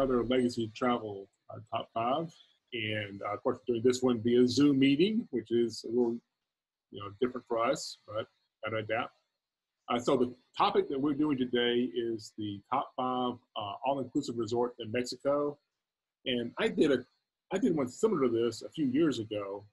another legacy travel top five. And of course, doing this one via Zoom meeting, which is a little, different for us, but gotta adapt. So the topic that we're doing today is the top five all-inclusive resort in Mexico. And I did one similar to this a few years ago,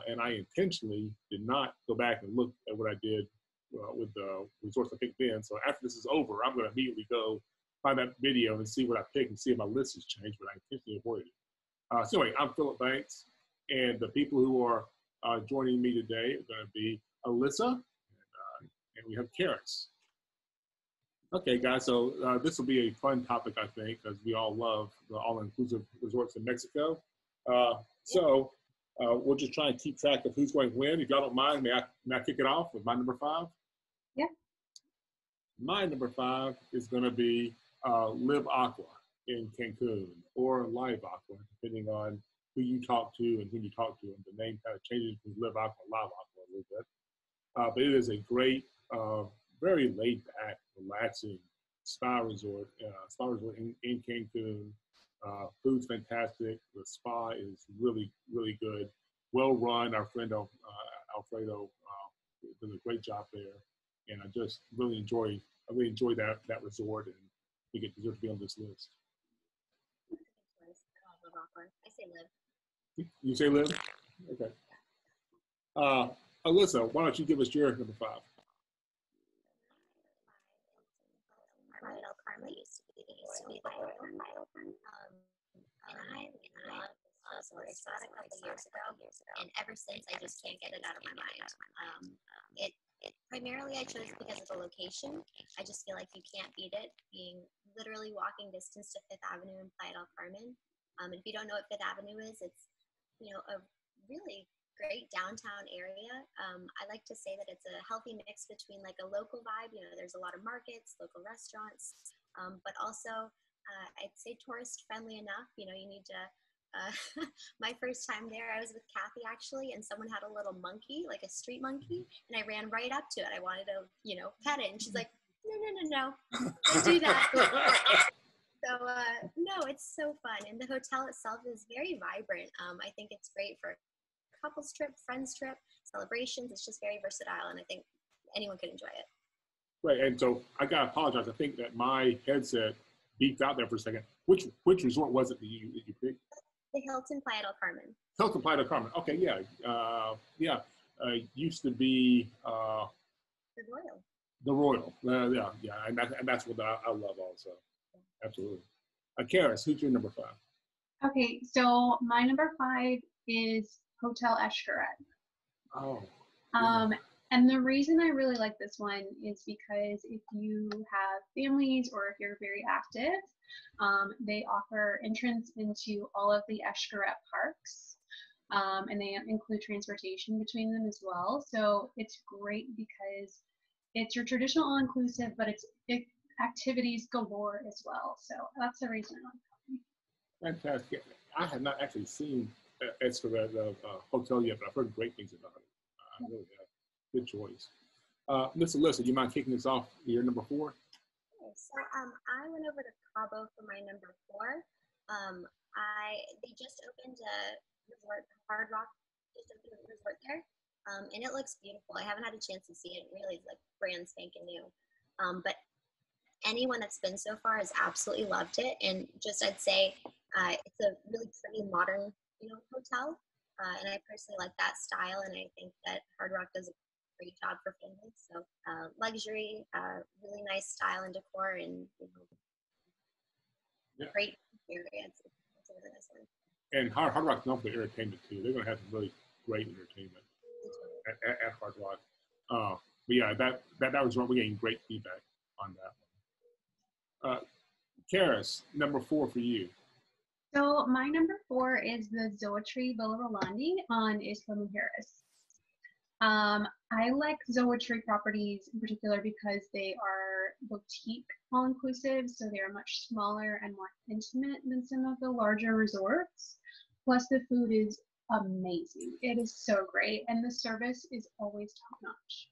and I intentionally did not go back and look at what I did with the resorts I picked then. So after this is over, I'm going to immediately go find that video and see what I picked and see if my list has changed, but I intentionally avoided it. So anyway, I'm Philip Banks, and the people who are joining me today are going to be Alyssa, and we have Karis. Okay, guys, so this will be a fun topic, I think, because we all love the all-inclusive resorts in Mexico. So we'll just try and keep track of who's going to win. If y'all don't mind, may I kick it off with my number five? Yeah. My number five is going to be Live Aqua in Cancun, or Live Aqua, depending on who you talk to and who you talk to. And the name kind of changes from Live Aqua to Live Aqua a little bit. But it is a great, very laid back, relaxing spa resort in Cancun. Food's fantastic. The spa is really, really good. Well run. Our friend Alfredo does a great job there, and I just really enjoy that resort, and I think it deserves to be on this list. I say Live. You say Live? Okay. Alyssa, why don't you give us your number five? Carmen used to be Playa. And I love I saw it a couple years ago, and ever since I just can't get it out of my mind. It primarily I chose because of the location. I just feel like you can't beat it, being literally walking distance to Fifth Avenue in Playa del Carmen. And if you don't know what Fifth Avenue is, it's a really great downtown area. I like to say that it's a healthy mix between like a local vibe. There's a lot of markets, local restaurants, but also I'd say tourist friendly enough. You need to. My first time there, I was with Kathy actually, and someone had a little monkey, like a street monkey, and I ran right up to it. I wanted to, pet it, and she's like, no, don't do that. So no, it's so fun, and the hotel itself is very vibrant. I think it's great for couples trip, friends trip, celebrations. It's just very versatile, and I think anyone could enjoy it. Right, and so I gotta apologize. I think that my headset beeped out there for a second. Which resort was it that you picked? The Hilton Playa del Carmen. Hilton Playa del Carmen. Okay, yeah, used to be The Royal. The Royal. Yeah, and that's what I love also. Absolutely. Karis, who's your number five? Okay, so my number five is Hotel Escarade. Oh. And the reason I really like this one is because if you have families or if you're very active, they offer entrance into all of the Escarade parks, and they include transportation between them as well. So it's great because it's your traditional all-inclusive, but it's activities galore as well. So that's the reason I like it. Fantastic. I have not actually seen Escarade hotel yet, but I've heard great things about it. I really have. Good choice. Miss Alyssa, you mind kicking us off? Your number four? Okay, so I went over to Cabo for my number four. They just opened a resort, Hard Rock, just opened a resort there, and it looks beautiful. I haven't had a chance to see it. It really is like brand spanking new. But anyone that's been so far has absolutely loved it, and just I'd say it's a really pretty modern, hotel, and I personally like that style, and I think that Hard Rock does a great job for families. So luxury, really nice style and decor, and great area. It's a really nice one. And Hard Rock's known for entertainment too. They're going to have some really great entertainment at Hard Rock. But yeah, that was we're getting great feedback on that one. Karis, number four for you. So my number four is the Zoetry Boulevard on Isla, Mujeres. I like Zoetry properties in particular because they are boutique all-inclusive, so they are much smaller and more intimate than some of the larger resorts. Plus the food is amazing. It is so great, and the service is always top-notch.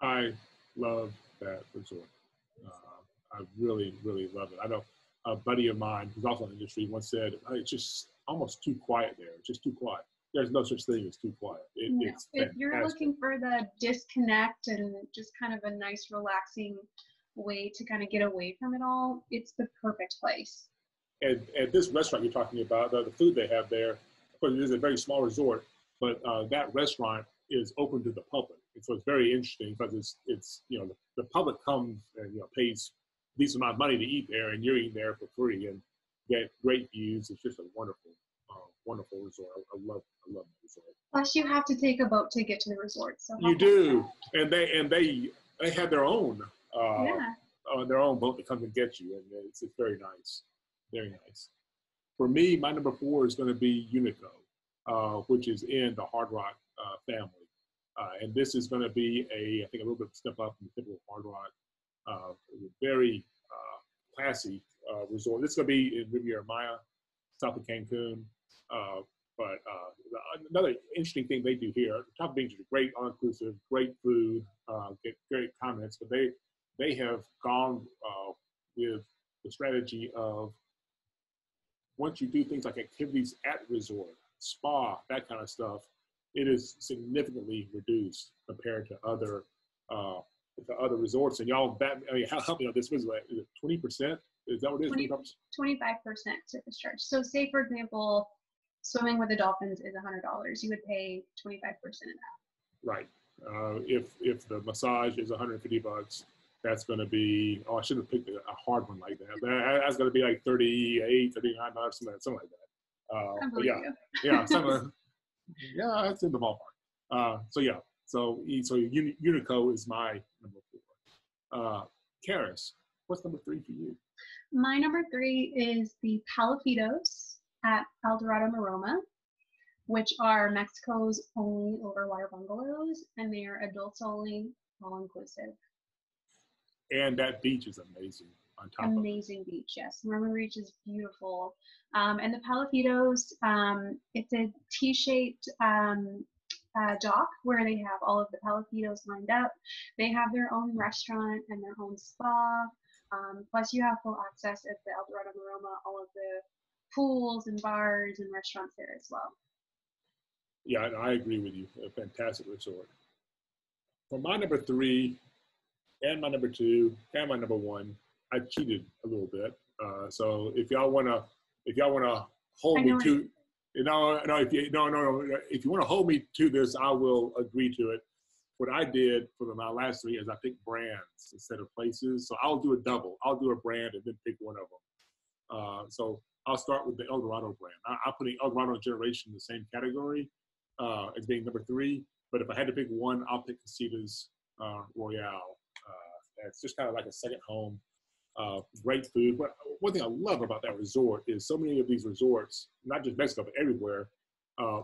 I love that resort. I really, really love it. I know a buddy of mine who's also in the industry once said, "Oh, it's just almost too quiet there. It's just too quiet." There's no such thing as too quiet. It's if you're looking for the disconnect and just kind of a nice, relaxing way to kind of get away from it all, it's the perfect place. And at this restaurant you're talking about, the food they have there, of course, it is a very small resort, but that restaurant is open to the public. And so it's very interesting because it's you know, the public comes and, you know, pays a decent amount of money to eat there, and you're eating there for free and get great views. It's just a wonderful, wonderful resort. I love the resort. Plus, you have to take a boat to get to the resort. So you do, and they have their own their own boat that comes and gets you, and it's very nice, very nice. For me, my number 4 is going to be Unico, which is in the Hard Rock family. And this is going to be I think a little bit of a step up from the typical Hard Rock, very classy resort. This is going to be in Riviera Maya, south of Cancun. But another interesting thing they do here, Top Beach is great, all-inclusive, great food, get great comments, but they have gone with the strategy of, once you do things like activities at resort, spa, that kind of stuff, it is significantly reduced compared to other resorts. And y'all, help me on this. Was it 20%? Is that what it is? 25% service charge. So say, for example, swimming with the dolphins is $100. You would pay 25% of that. Right. If the massage is $150, that's going to be, I should have picked a hard one like that. That's going to be like $38, $39, something like that. But yeah, yeah, that's in the ballpark. So Unico is my number 4. Karis, what's number 3 for you? My number 3 is the Palafitos at El Dorado Maroma, which are Mexico's only overwater bungalows, and they are adults only, all-inclusive. And that beach is amazing on top of it. Amazing beach, yes. Maroma Beach is beautiful. And the Palafitos, it's a T-shaped dock where they have all of the Palafitos lined up. They have their own restaurant and their own spa. Plus you have full access at the El Dorado Maroma, all of the pools and bars and restaurants there as well. Yeah, I agree with you. A fantastic resort. For my number 3 and my number 2 and my number 1, I cheated a little bit. So if y'all wanna hold me to, if you wanna hold me to this, I will agree to it. What I did for my last 3 is I picked brands instead of places. So I'll do a double. I'll do a brand and then pick one of them. So I'll start with the El Dorado brand. I'm putting El Dorado Generation in the same category as being number 3. But if I had to pick one, I'll pick Casitas Royale. It's just kind of like a second home. Great food. But one thing I love about that resort is so many of these resorts, not just Mexico, but everywhere,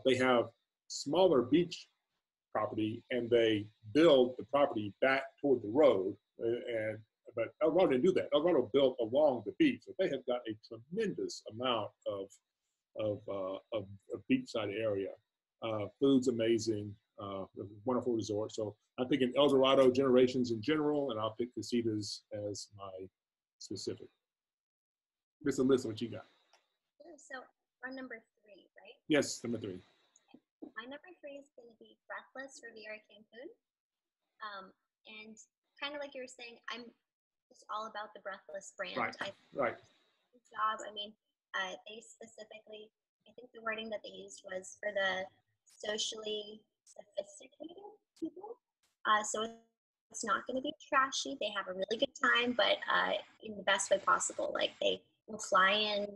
they have smaller beach property and they build the property back toward the road. But El Dorado didn't do that. El Dorado built along the beach. So they have got a tremendous amount of beachside area. Food's amazing. Wonderful resort. So I'm picking El Dorado Generations in general, and I'll pick Casitas as my specific. Miss Alyssa, what you got? So our number 3, right? Yes, number 3. My number 3 is going to be Breathless Riviera Cancun. And kind of like you were saying, I'm just all about the Breathless brand. Right. Good job. I mean, they specifically, I think the wording that they used was for the socially sophisticated people. So it's not going to be trashy. They have a really good time, but in the best way possible. Like they will fly in,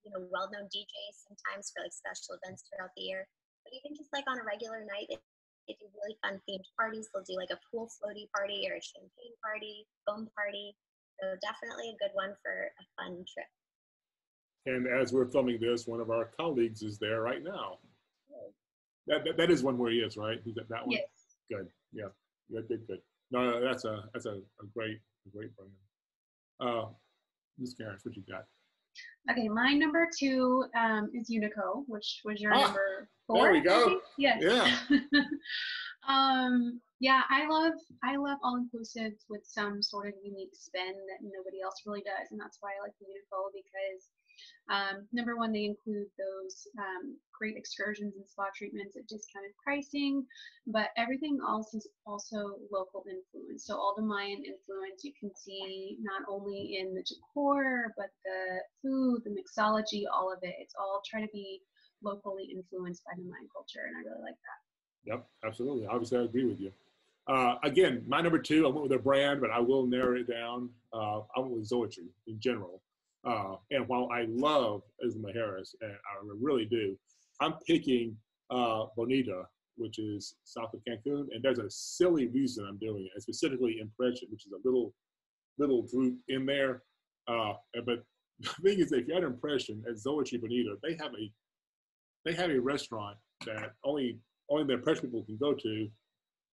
well-known DJs sometimes for like special events throughout the year. But even just like on a regular night, they do really fun themed parties. They'll do like a pool floaty party or a champagne party, foam party. So definitely a good one for a fun trip. And as we're filming this, one of our colleagues is there right now. That is one where he is, right? He's at that one? Yes. Good. Yeah. Good. No, that's a great brand. Ms. Karis, what you got? Okay, my number 2 is Unico, which was your number 4. There we go. Yes. Yeah. Yeah, I love all inclusives with some sort of unique spin that nobody else really does, and that's why I like the Unico, because number one, they include those great excursions and spa treatments at discounted pricing, but everything else is also local influence. So all the Mayan influence you can see not only in the decor, but the food, the mixology, all of it. It's all trying to be locally influenced by the Mayan culture, and I really like that. Yep, absolutely. Obviously, I agree with you. Again, my number two, I went with a brand, but I will narrow it down. I went with Zoetry in general. And while I love Isla Mujeres, and I really do, I'm picking Bonita, which is south of Cancun. And there's a silly reason I'm doing it, specifically Impression, which is a little group in there. But the thing is, if you're at Impression at Zoetry Bonita, they have a restaurant that only the Impression people can go to,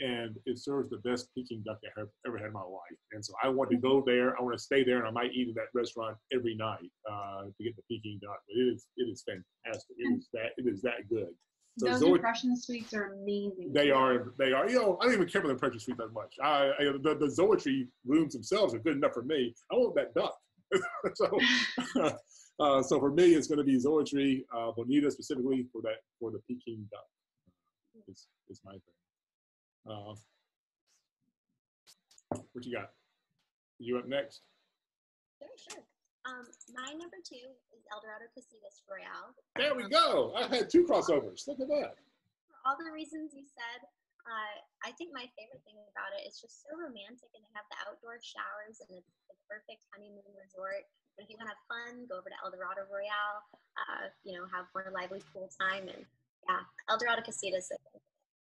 and it serves the best Peking duck I have ever had in my life. And so I want to go there. I want to stay there, and I might eat at that restaurant every night to get the Peking duck. But it is fantastic. It is that good. So those Impression sweets are amazing. They are. You know, I don't even care about the Impression sweets that much. The Zoetry rooms themselves are good enough for me. I want that duck. So for me, it's going to be Zoetry, Bonita specifically for the Peking duck. It's my thing. What you got? You up next? Sure. My number two is Eldorado Casitas Royale. There we go. I had two crossovers. Look at that. For all the reasons you said, I think my favorite thing about it is just so romantic, and they have the outdoor showers, and it's the perfect honeymoon resort. But if you want to have fun, go over to Eldorado Royale. Have more lively pool time, and yeah, Eldorado Casitas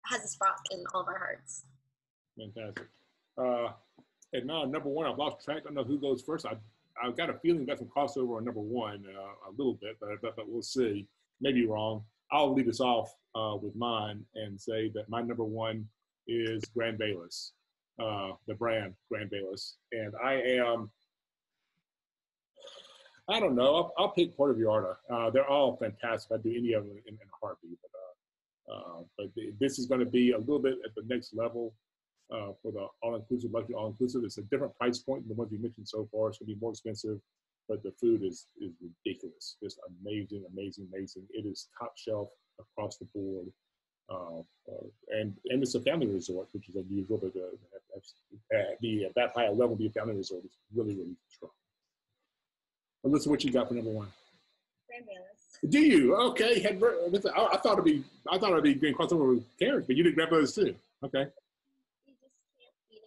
has a spot in all of our hearts. Fantastic. And now number one, I've lost track. I don't know who goes first. I've got a feeling got some crossover on number one a little bit, but we'll see. Maybe wrong. I'll lead us off with mine and say that my number one is Grand Bayless, the brand Grand Bayless. And I don't know. I'll pick Puerto Vallarta. They're all fantastic. I'd do any of them in a heartbeat. But this is going to be a little bit at the next level for the all-inclusive, luxury all-inclusive. It's a different price point than the ones we mentioned so far. It's going to be more expensive, but the food is ridiculous. Just amazing. It is top shelf across the board. And it's a family resort, which is unusual, but at that high a level, be a family resort is really, really strong. Alyssa, what you got for number one? Grand Bayless. Do you? Okay. I thought it'd be getting crossover with Terrence, but you did Grand Bayless too. Okay. You just can't beat it. It is,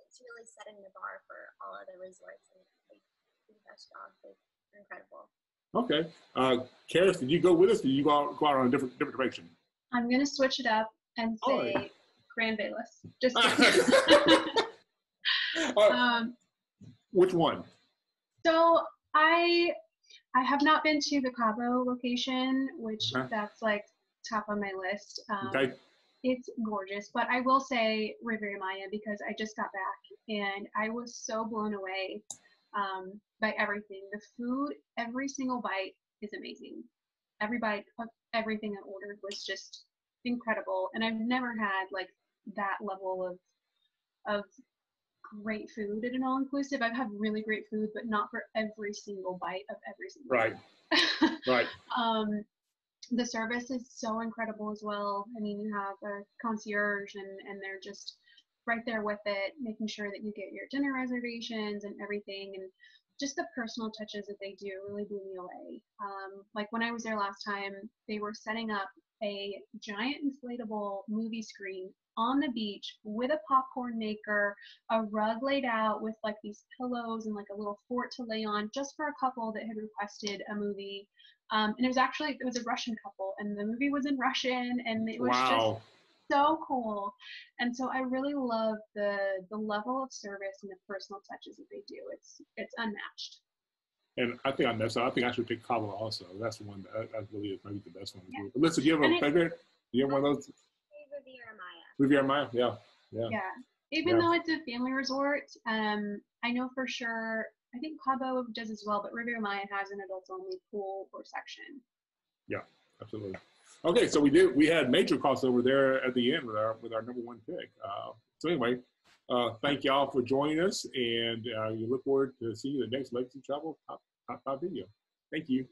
it's really setting the bar for all other resorts, and they do the best job. They're incredible. Okay. Terrence, did you go with us, or did you go out on a different direction? I'm gonna switch it up and say Grand Bayless. Just which one? So I have not been to the Cabo location, which that's like top on my list. Okay. It's gorgeous, but I will say Riviera Maya because I just got back and I was so blown away by everything. The food, every single bite is amazing. Every bite of everything I ordered was just incredible, and I've never had like that level of great food at an all-inclusive. I've had really great food, but not for every single bite of every single right. Right. The service is so incredible as well. I mean, you have a concierge and they're just right there with it, making sure that you get your dinner reservations and everything. And just the personal touches that they do really blew me away. Like when I was there last time, they were setting up a giant inflatable movie screen on the beach with a popcorn maker, a rug laid out with like these pillows and like a little fort to lay on just for a couple that had requested a movie. And it was a Russian couple, and the movie was in Russian, and it was just so cool. And so I really love the level of service and the personal touches that they do. It's unmatched. And I think I messed up. I think I should pick Cabo also. That's the one that really is maybe the best one to do. But listen, do you have a favorite? Do you have one of those? Riviera Maya, yeah. Even though it's a family resort, I know for sure, I think Cabo does as well, but Riviera Maya has an adults only pool or section. Yeah, absolutely. Okay, so we had major crossover there at the end with our number one pick. So anyway, thank y'all for joining us, and we look forward to seeing you in the next Legacy Travel top 5 video. Thank you.